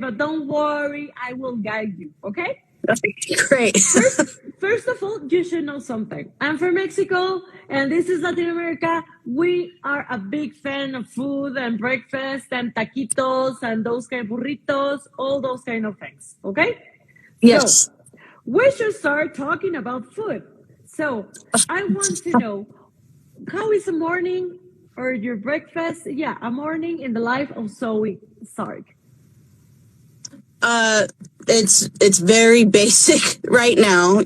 but don't worry, I will guide you, okay? Great. First of all, you should know something. I'm from Mexico, and this is Latin America. We are a big fan of food and breakfast and taquitos and those kind of burritos, all those kind of things. Okay? So, Yes. we should start talking about food. So, I want to know how is a morning or your breakfast? Yeah, a morning in the life of Zoe Sark. It's very basic right now,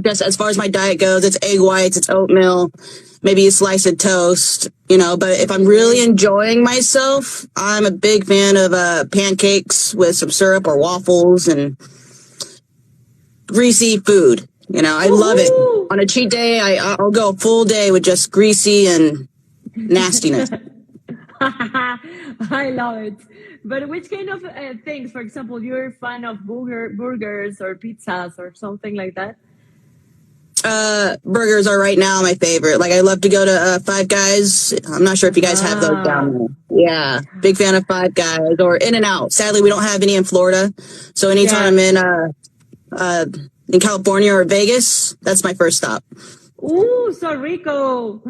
just as far as my diet goes, it's egg whites, it's oatmeal, maybe a slice of toast, but if I'm really enjoying myself, I'm a big fan of pancakes with some syrup or waffles and greasy food. I love it. Woohoo! On a cheat day, I'll go a full day with just greasy and nastiness. I love it. But which kind of things? For example, you're a fan of burgers or pizzas or something like that? Burgers are right now my favorite. Like I love to go to Five Guys. I'm not sure if you guys have those down there. Yeah, big fan of Five Guys or In-N-Out. Sadly, we don't have any in Florida, so anytime Yeah. in California or Vegas, that's my first stop. Ooh, so rico.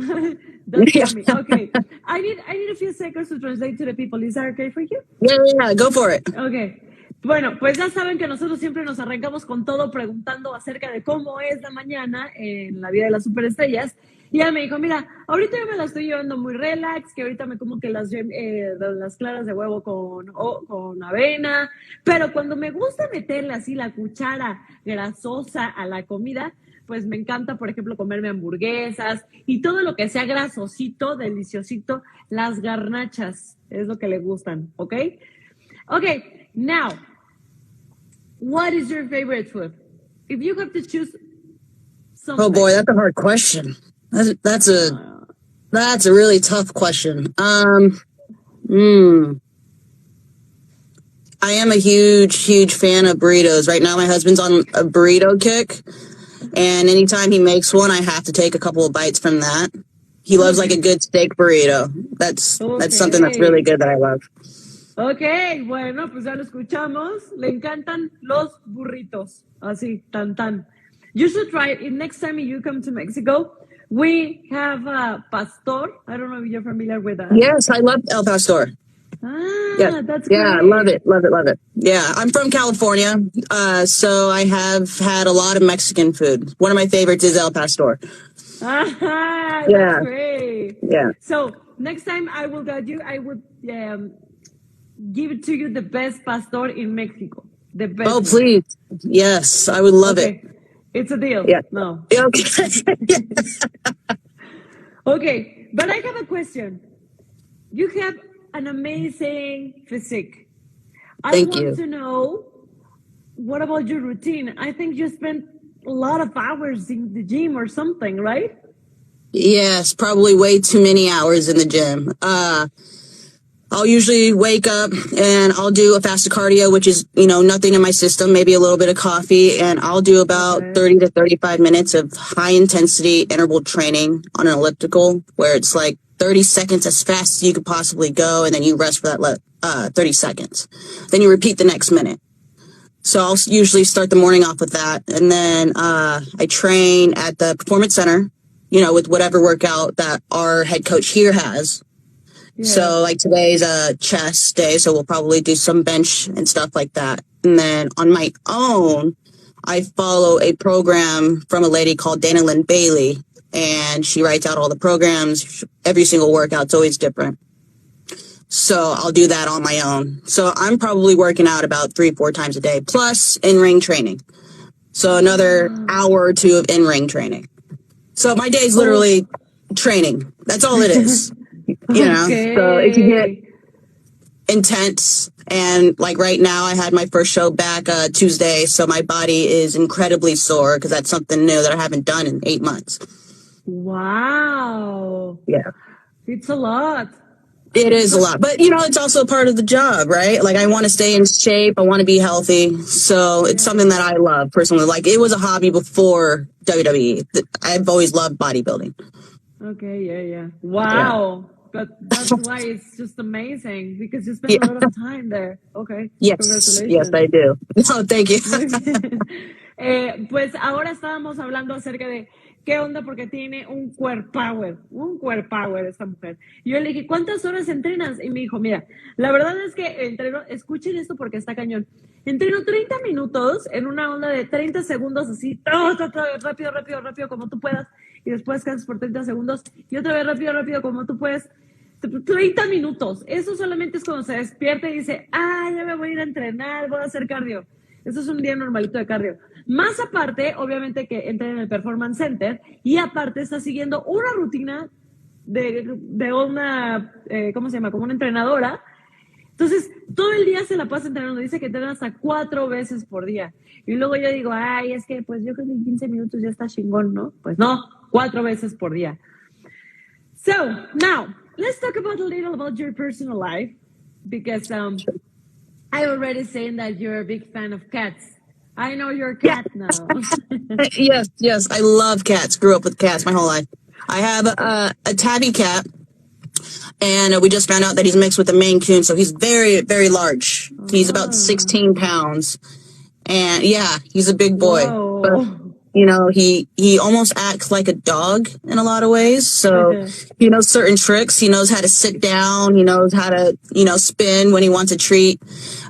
That's Yeah, yummy. Okay. I need a few seconds to translate to the people. Is that okay for you? yeah, go for it. Ok. Bueno, pues ya saben que nosotros siempre nos arrancamos con todo preguntando acerca de cómo es la mañana en la vida de las superestrellas. Y ella me dijo, mira, ahorita yo me la estoy llevando muy relax, que ahorita me como que las claras de huevo con avena, pero cuando me gusta meterle así la cuchara grasosa a la comida, pues me encanta, por ejemplo, comerme hamburguesas y todo lo que sea grasosito, deliciosito, las garnachas es lo que le gustan, ¿ok? Okay, now, what is your favorite food? If you have to choose something. Oh boy, that's a hard question. That's a really tough question. I am a huge fan of burritos. Right now, my husband's on a burrito kick, and anytime he makes one, I have to take a couple of bites from that. He loves like a good steak burrito. That's something that's really good that I love. Ok, bueno, pues ya lo escuchamos. Le encantan los burritos. Así, tan tan. You should try it. Next time you come to Mexico, we have pastor. I don't know if you're familiar with that. Yes, I love El Pastor. Ah, that's Yeah, great. love it. Yeah, I'm from California, so I have had a lot of Mexican food. One of my favorites is El Pastor. Ah, Yeah. that's great. Yeah. So next time I will guide you. I would give it to you the best pastor in Mexico. The best. Oh, please. Yes, I would love it. It's a deal. Yeah. No. Okay. Okay, but I have a question. You have an amazing physique. Thank I you. want to know, what about your routine? I think you spend a lot of hours in the gym or something, right? Yes, probably way too many hours in the gym. I'll usually wake up and I'll do a fasted cardio, which is, nothing in my system, maybe a little bit of coffee, and I'll do about 30 to 35 minutes of high intensity interval training on an elliptical where it's like 30 seconds as fast as you could possibly go, and then you rest for that 30 seconds. Then you repeat the next minute. So I'll usually start the morning off with that, and then I train at the Performance Center, with whatever workout that our head coach here has. Yeah. So like today's a chest day, so we'll probably do some bench and stuff like that. And then on my own, I follow a program from a lady called Dana Lynn Bailey, and she writes out all the programs. Every single workout's always different. So I'll do that on my own. So I'm probably working out about 3-4 times a day, plus in-ring training. So another hour or two of in-ring training. So my day's literally training. That's all it is. Okay. So it can get intense. And like right now, I had my first show back Tuesday, so my body is incredibly sore because that's something new that I haven't done in 8 months. Wow. Yeah. It's a lot. It is a lot. But, it's also part of the job, right? Like, I want to stay in shape. I want to be healthy. So it's something that I love personally. Like, it was a hobby before WWE. I've always loved bodybuilding. Okay, yeah. Wow. Yeah. but that's why it's just amazing because you spend a lot of time there. Okay, Yes, yes, congratulations. I do. Oh, thank you. Muy bien. Pues ahora estábamos hablando acerca de qué onda porque tiene un power esta mujer. Y yo le dije, ¿cuántas horas entrenas? Y me dijo, mira, la verdad es que entreno, escuchen esto porque está cañón. Entreno 30 minutos en una onda de 30 segundos, así, todo, rápido, rápido, rápido, como tú puedas. Y después cansas por 30 segundos y otra vez rápido, rápido, como tú puedes. 30 minutos. Eso solamente es cuando se despierta y dice, ya me voy a ir a entrenar, voy a hacer cardio. Eso es un día normalito de cardio. Más aparte, obviamente que entra en el Performance Center y aparte está siguiendo una rutina de una, ¿cómo se llama? Como una entrenadora. Entonces, todo el día se la pasa entrenando. Dice que entrena hasta 4 veces por día. Y luego yo digo, es que pues yo creo que en 15 minutos ya está chingón, ¿no? Pues no, 4 veces por día. So, now, let's talk about a little about your personal life. Because I already saying that you're a big fan of cats. I know you're a cat now. Yes. I love cats. Grew up with cats my whole life. I have a tabby cat, and we just found out that he's mixed with a Maine Coon, so he's very, very large. He's about 16 pounds. And yeah, he's a big boy. Whoa. But he almost acts like a dog in a lot of ways. So he knows certain tricks. He knows how to sit down. He knows how to, spin when he wants a treat.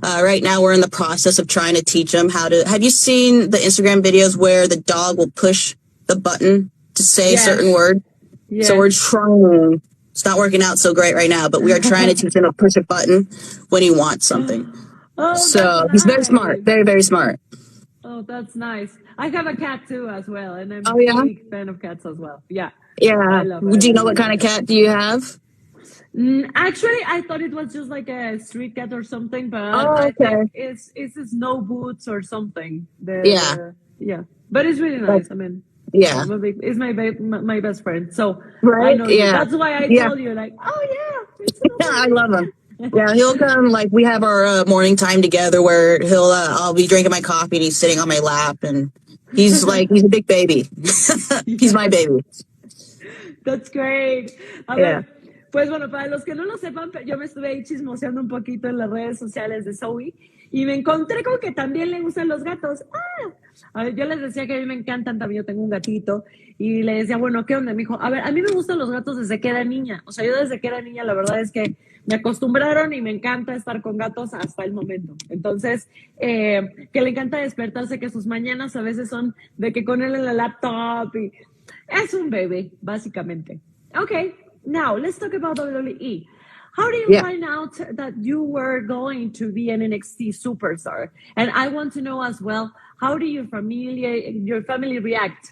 Right now we're in the process of trying to teach him how to. Have you seen the Instagram videos where the dog will push the button to say a certain word? Yes. So we're trying. It's not working out so great right now, but we are trying to teach him to push a button when he wants something. So he's very smart. Very, very smart. Oh, that's nice. I have a cat too as well, and I'm a big fan of cats as well. Yeah. Yeah. Do you know what kind of cat do you have? Actually, I thought it was just like a street cat or something, but I think it's a snow boots or something. Yeah. But it's really nice. I mean, it's my best friend. So right? I know that's why I told you, like, I love him. Yeah, he'll come, like, we have our morning time together where I'll be drinking my coffee and he's sitting on my lap and he's like, he's a big baby. He's my baby. That's great. A ver, pues bueno, para los que no lo sepan, yo me estuve ahí chismoseando un poquito en las redes sociales de Zoey y me encontré con que también le gustan los gatos. A ver, yo les decía que a mí me encantan, también yo tengo un gatito y le decía, bueno, ¿qué onda? Me dijo, a ver, a mí me gustan los gatos desde que era niña. O sea, yo desde que era niña, la verdad es que me acostumbraron y me encanta estar con gatos hasta el momento. Entonces, que le encanta despertarse, que sus mañanas a veces son de que con él en la laptop y es un bebé, básicamente. Okay, now let's talk about WWE. How do you find out that you were going to be an NXT superstar? And I want to know as well, how do your family react?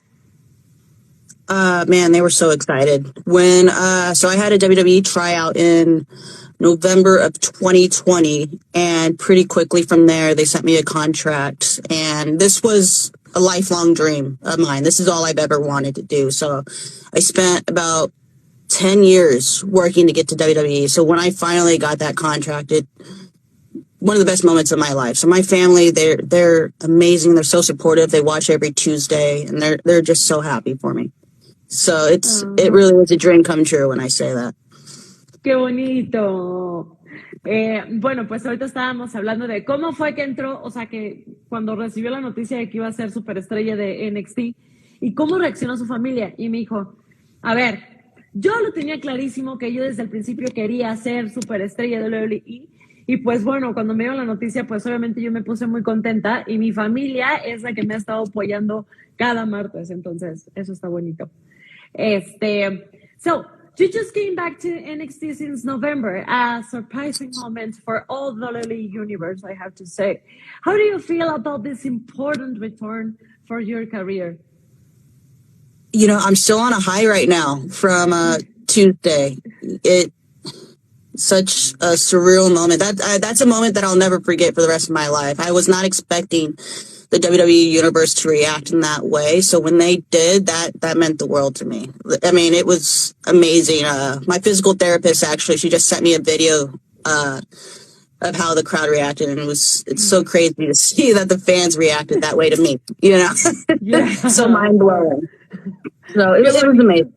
Man, they were so excited. When so I had a WWE tryout in November of 2020, and pretty quickly from there, they sent me a contract, and this was a lifelong dream of mine. This is all I've ever wanted to do. So I spent about 10 years working to get to WWE. So when I finally got that contract, one of the best moments of my life. So my family, they're amazing. They're so supportive. They watch every Tuesday, and they're just so happy for me. So it really was a dream come true when I say that. ¡Qué bonito! Bueno, pues ahorita estábamos hablando de cómo fue que entró, o sea, que cuando recibió la noticia de que iba a ser superestrella de NXT y cómo reaccionó su familia. Y me dijo, a ver, yo lo tenía clarísimo que yo desde el principio quería ser superestrella de WWE. Y pues bueno, cuando me dio la noticia, pues obviamente yo me puse muy contenta y mi familia es la que me ha estado apoyando cada martes. Entonces, eso está bonito. So, you just came back to NXT since November, a surprising moment for all the WWE universe, I have to say. How do you feel about this important return for your career? I'm still on a high right now from Tuesday. It's such a surreal moment. That's a moment that I'll never forget for the rest of my life. I was not expecting the WWE universe to react in that way. So when they did, that meant the world to me. I mean, it was amazing. My physical therapist, actually, she just sent me a video of how the crowd reacted, and it's so crazy to see that the fans reacted that way to me, So mind-blowing. So it was amazing.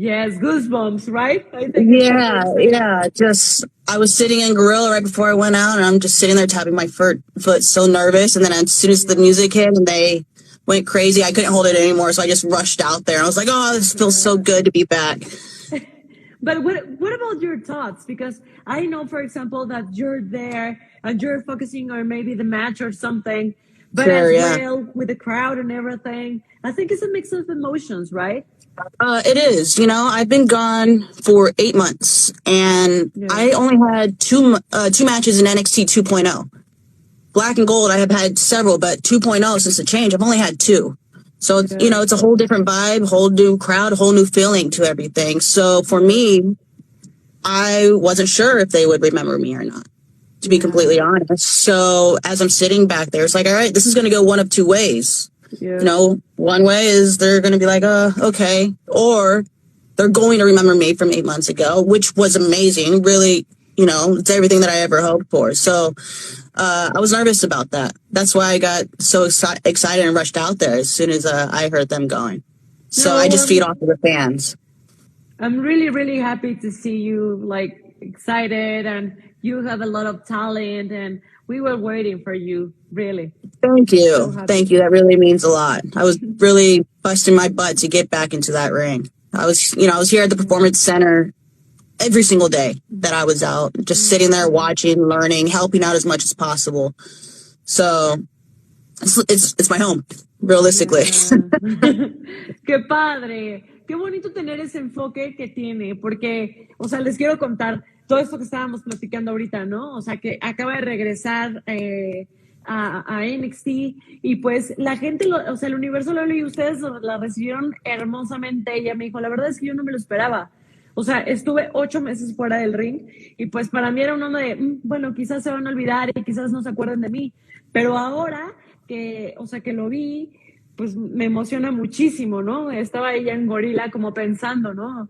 Yes, goosebumps, right? I think it's the Yeah, first thing. yeah. Just I was sitting in Gorilla right before I went out, and I'm just sitting there tapping my foot, so nervous. And then as soon as the Yeah, music hit and they went crazy, I couldn't hold it anymore, so I just rushed out there. I was like, "Oh, this feels so yeah. good to be back." But what about your thoughts? Because I know, for example, that you're there and you're focusing on maybe the match or something, but Sure, as yeah. well with the crowd and everything, I think it's a mix of emotions, right? It is. I've been gone for 8 months, and Yeah. I only had two matches in NXT 2.0. Black and Gold, I have had several, but 2.0 since the change, I've only had two. So it's, Yeah. it's a whole different vibe, whole new crowd, whole new feeling to everything. So for Yeah. me, I wasn't sure if they would remember me or not, to be completely Yeah. honest. So as I'm sitting back there, it's like, all right, this is going to go one of two ways. Yeah. One way is they're going to be like, okay. Or they're going to remember me from 8 months ago, which was amazing. Really, it's everything that I ever hoped for. So I was nervous about that. That's why I got so excited and rushed out there as soon as I heard them going. So I No, just feed off of the fans. I'm really, really happy to see you like excited and you have a lot of talent and we were waiting for you, really. Thank you. So happy. Thank you. That really means a lot. I was really busting my butt to get back into that ring. I was here at the Performance Center every single day that I was out, just sitting there watching, learning, helping out as much as possible. So it's my home, realistically. Yeah. Qué padre. Qué bonito tener ese enfoque que tiene, porque, o sea, les quiero contar todo esto que estábamos platicando ahorita, ¿no? O sea, que acaba de regresar a NXT y pues la gente, o sea, el universo lo y ustedes la recibieron hermosamente. Ella me dijo, la verdad es que yo no me lo esperaba. O sea, estuve 8 meses fuera del ring y pues para mí era un hombre de, bueno, quizás se van a olvidar y quizás no se acuerden de mí, pero ahora que, o sea, que lo vi, pues me emociona muchísimo, ¿no? Estaba ella en gorila como pensando, ¿no?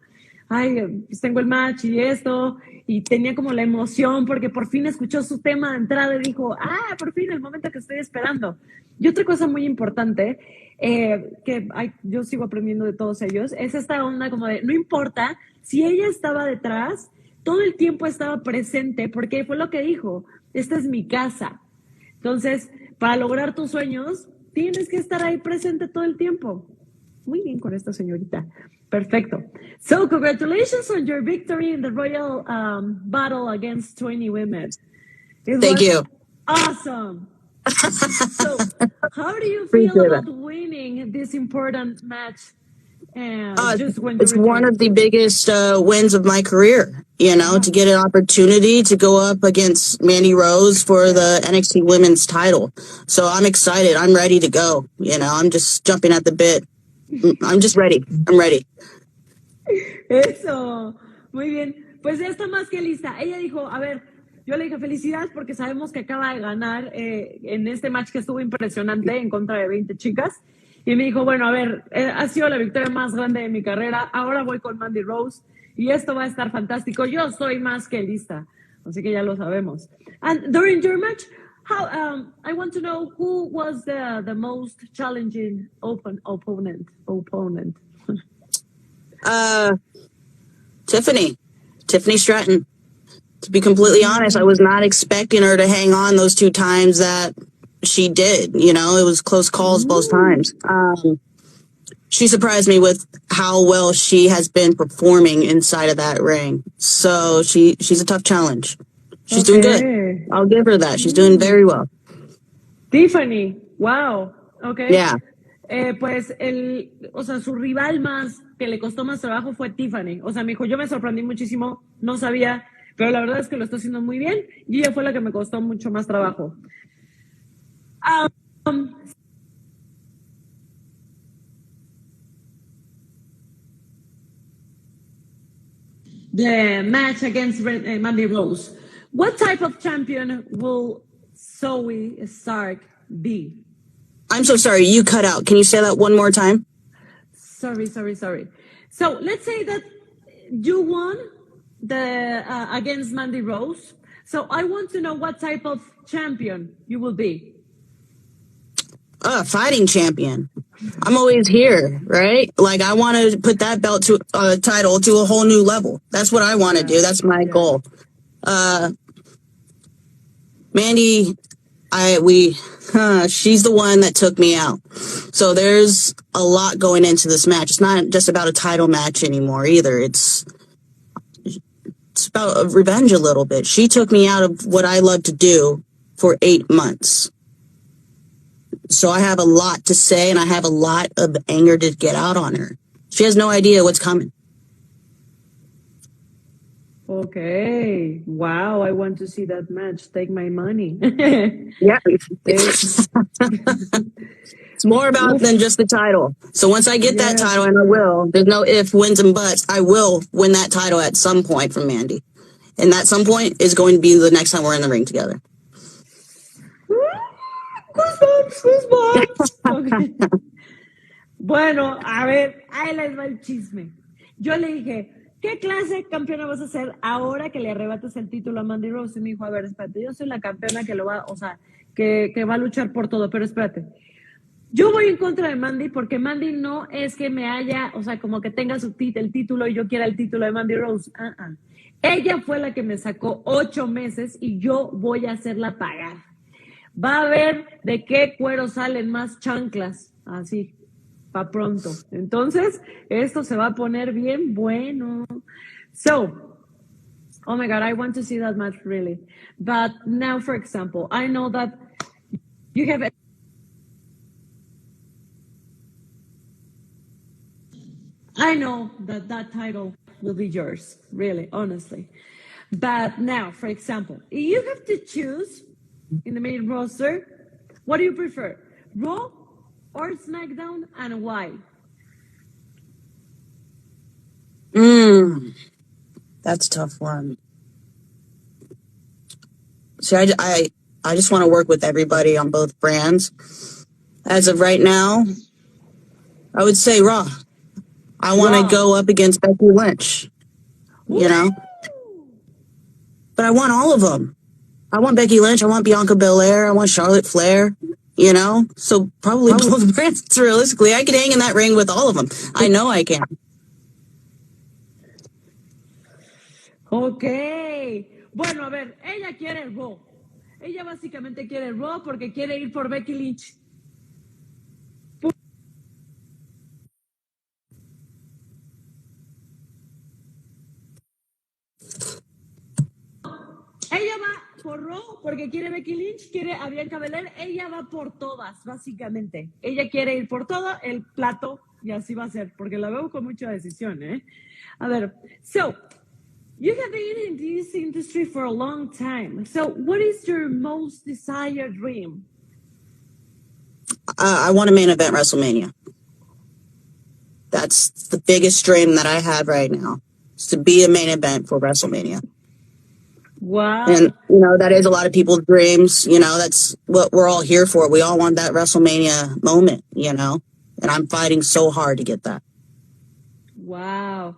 Ay, pues tengo el match y esto, y tenía como la emoción porque por fin escuchó su tema de entrada y dijo, por fin el momento que estoy esperando. Y otra cosa muy importante, yo sigo aprendiendo de todos ellos, es esta onda como de, no importa si ella estaba detrás, todo el tiempo estaba presente porque fue lo que dijo, esta es mi casa. Entonces, para lograr tus sueños, tienes que estar ahí presente todo el tiempo. Muy bien con esta señorita. Perfecto. So, congratulations on your victory in the Royal Battle against 20 women. It Thank was you. awesome. So, how do you feel Appreciate it. about winning this important match? Just when you It's one returned? of the biggest wins of my career, to get an opportunity to go up against Mandy Rose for the NXT Women's title. So I'm excited. I'm ready to go. I'm just jumping at the bit. I'm just ready. I'm ready. Eso, muy bien. Pues ya está más que lista. Ella dijo, a ver, yo le dije felicidades porque sabemos que acaba de ganar en este match que estuvo impresionante en contra de 20 chicas. Y me dijo, bueno, a ver, ha sido la victoria más grande de mi carrera. Ahora voy con Mandy Rose y esto va a estar fantástico. Yo estoy más que lista. Así que ya lo sabemos. And during your match, I want to know who was the most challenging opponent. Tiffany Stratton. To be completely honest, I was not expecting her to hang on those two times that she did. It was close calls both times. She surprised me with how well she has been performing inside of that ring. So she's a tough challenge. She's doing good. I'll give her that. She's doing very well. Tiffany, wow, okay. Yeah. Pues o sea, su rival más que le costó más trabajo fue Tiffany. O sea, me dijo, yo me sorprendí muchísimo, no sabía, pero la verdad es que lo está haciendo muy bien y ella fue la que me costó mucho más trabajo. The match against Mandy Rose. What type of champion will Zoey Stark be? I'm so sorry. You cut out. Can you say that one more time? Sorry. So let's say that you won the against Mandy Rose. So I want to know what type of champion you will be. Fighting champion. I'm always here, right? Like I want to put that belt to title to a whole new level. That's what I want to do. That's my goal. Mandy, she's the one that took me out. So there's a lot going into this match. It's not just about a title match anymore either. It's about revenge a little bit. She took me out of what I love to do for 8 months. So I have a lot to say and I have a lot of anger to get out on her. She has no idea what's coming. Okay. Wow. I want to see that match. Take my money. Yeah. It's more about than just the title. So once I get that title, and I will, there's no ifs, wins, and buts, I will win that title at some point from Mandy. And that some point is going to be the next time we're in the ring together. Goosebumps. Okay. Bueno, a ver, ahí les va el chisme. Yo le dije, ¿qué clase de campeona vas a ser ahora que le arrebates el título a Mandy Rose? Y me dijo, a ver, espérate, yo soy la campeona que lo va, o sea, que va a luchar por todo, pero espérate. Yo voy en contra de Mandy porque Mandy no es que me haya, o sea, como que tenga el título y yo quiera el título de Mandy Rose. Ella fue la que me sacó 8 meses y yo voy a hacerla pagar. Va a ver de qué cuero salen más chanclas, así, pa' pronto. Entonces, esto se va a poner bien bueno. So, oh my God, I want to see that match really. But now, for example, I know that you have... I know that that title will be yours, really, honestly. But now, for example, if you have to choose in the main roster, what do you prefer? Raw or SmackDown, and why? That's a tough one. See, I just want to work with everybody on both brands. As of right now, I would say Raw. I want to go up against Becky Lynch, you know? But I want all of them. I want Becky Lynch. I want Bianca Belair. I want Charlotte Flair, you know? So probably both brands, realistically. I could hang in that ring with all of them. I know I can. Ok. Bueno, a ver, ella quiere el Raw. Ella básicamente quiere el Raw porque quiere ir por Becky Lynch. Ella va por Raw porque quiere Becky Lynch, quiere a Bianca Belair. Ella va por todas, básicamente. Ella quiere ir por todo el plato y así va a ser, porque la veo con mucha decisión, ¿eh? A ver, so, you have been in this industry for a long time. So, what is your most desired dream? I want a main event WrestleMania. That's the biggest dream that I have right now, is to be a main event for WrestleMania. Wow. And, you know, that is a lot of people's dreams. You know, that's what we're all here for. We all want that WrestleMania moment, you know, and I'm fighting so hard to get that. Wow.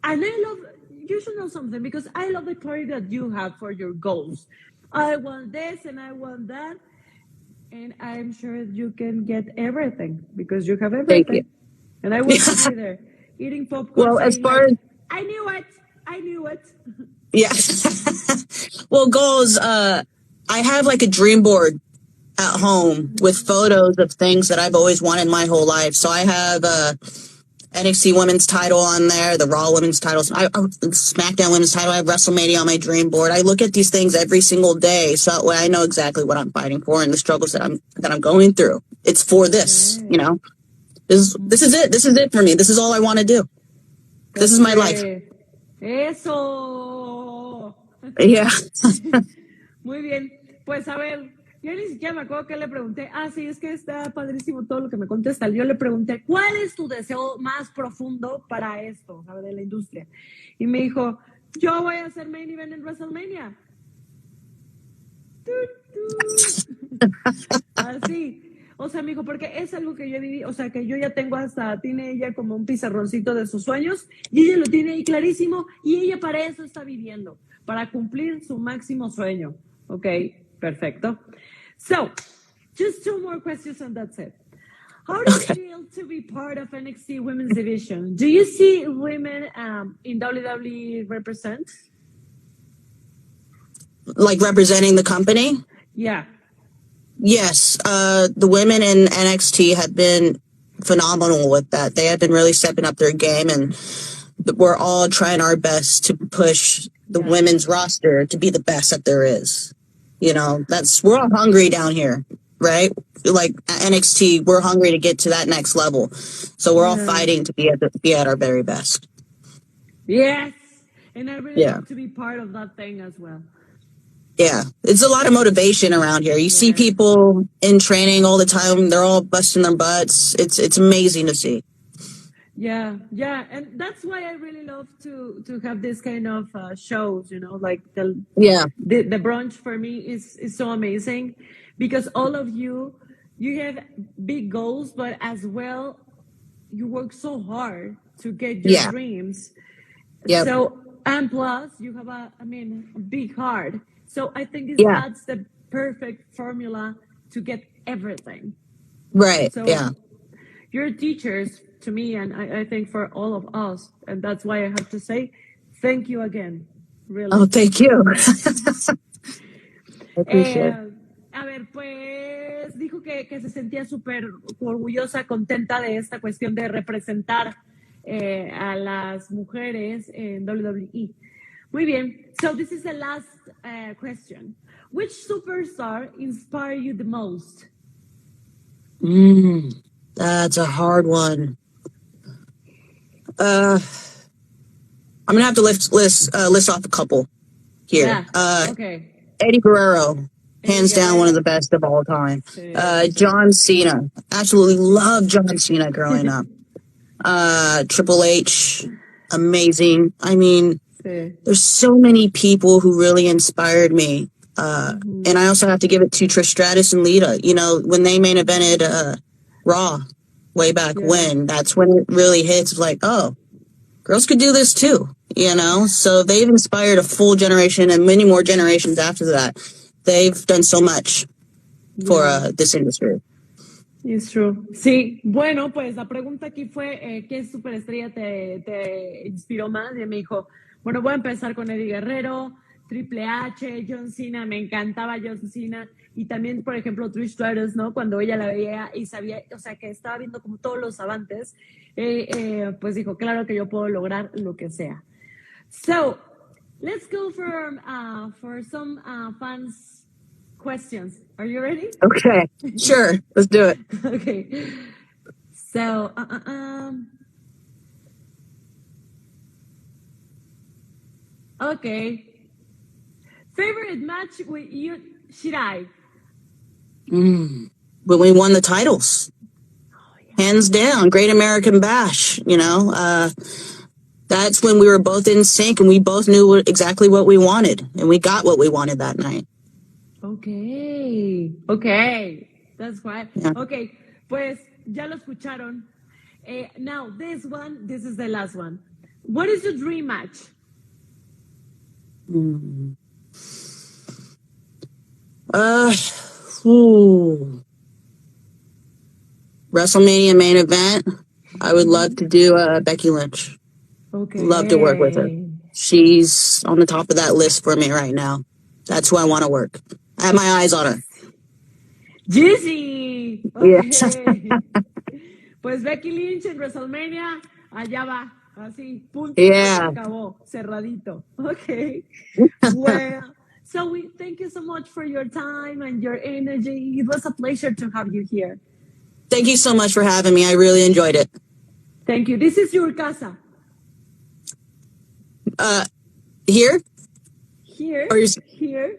And I love, you should know something, because I love the clarity that you have for your goals. I want this and I want that. And I'm sure you can get everything because you have everything. Thank you. And I want to be there eating popcorn. Well, as far as I knew it. Yeah. Well, goals, I have like a dream board at home with photos of things that I've always wanted my whole life. So I have NXT Women's title on there, the Raw Women's titles, SmackDown Women's title. I have WrestleMania on my dream board. I look at these things every single day, so that way I know exactly what I'm fighting for and the struggles that I'm going through. It's for this, you know. This is it. This is it for me. This is all I want to do. This is my life. Eso. Yeah. Muy bien. Pues a ver, yo ni siquiera me acuerdo que le pregunté. Sí, es que está padrísimo todo lo que me contesta. Yo le pregunté, ¿cuál es tu deseo más profundo para esto, ¿sabes? De la industria? Y me dijo, yo voy a hacer main event en WrestleMania. Así. O sea, me dijo, porque es algo que yo viví, o sea, que yo ya tengo tiene ella como un pizarroncito de sus sueños, y ella lo tiene ahí clarísimo, y ella para eso está viviendo, para cumplir su máximo sueño. Ok, perfecto. So, just 2 more questions and that's it. How do you Okay. feel to be part of NXT Women's Division? Do you see women in WWE represent? Like representing the company? Yeah. Yes. The women in NXT have been phenomenal with that. They have been really stepping up their game, and we're all trying our best to push the Yeah. women's roster to be the best that there is. You know, we're all hungry down here, right? Like at NXT, we're hungry to get to that next level. So we're all Yeah. fighting to be at our very best. Yes. And I really Yeah. love to be part of that thing as well. Yeah. It's a lot of motivation around here. You see people in training all the time. They're all busting their butts. It's amazing to see. Yeah, yeah, and that's why I really love to have this kind of shows. You know, like Yeah. the brunch for me is so amazing because all of you have big goals, but as well you work so hard to get your Yeah. dreams. Yep. So and plus you have a big heart. So I think Yeah. that's the perfect formula to get everything. Right. So Yeah. you're teachers to me, and I think for all of us, and that's why I have to say thank you again, Oh, really. thank you. I appreciate it. A ver, pues dijo que se sentía súper orgullosa, contenta de esta cuestión de representar a las mujeres en WWE. Muy bien, so this is the last question. Which superstar inspired you the most? That's a hard one. I'm gonna have to list off a couple here. Yeah. Okay. Eddie Guerrero, hands down one of the Guerrero. best of all time. Sí. John Cena, absolutely loved John Cena growing up. Triple H, amazing. I mean, Sí. there's so many people who really inspired me. And I also have to give it to Trish Stratus and Lita. You know, when they main evented Raw way back when, that's when it really hits like, oh, girls could do this too, you know? So they've inspired a full generation and many more generations after that. They've done so much for this industry. It's true. Sí, bueno, pues la pregunta aquí fue, ¿qué superestrella te inspiró más? Y me dijo, bueno, voy a empezar con Eddie Guerrero, Triple H, John Cena, me encantaba John Cena, y también, por ejemplo, Trish Stratus, ¿no? Cuando ella la veía y sabía, o sea, que estaba viendo como todos los avances, pues dijo, claro que yo puedo lograr lo que sea. So, let's go for some fans questions. Are you ready? Okay, sure. Let's do it. Okay. So, okay. Favorite match with you, Shirai? When we won the titles. Hands down, Great American Bash, you know. That's when we were both in sync and we both knew exactly what we wanted. And we got what we wanted that night. Okay. That's right. Yeah. Okay, pues ya lo escucharon. Now, this is the last one. What is your dream match? WrestleMania main event. I would love to do Becky Lynch. Okay. Love to work with her. She's on the top of that list for me right now. That's who I want to work. I have my eyes on her. Juicy. Okay. Yeah. Pues Becky Lynch en WrestleMania, allá va. Así, punto. Yeah. Acabó, cerradito. Okay. Well, so we thank you so much for your time and your energy. It was a pleasure to have you here. Thank you so much for having me. I really enjoyed it. Thank you. This is your casa. Here? Here? Or Here?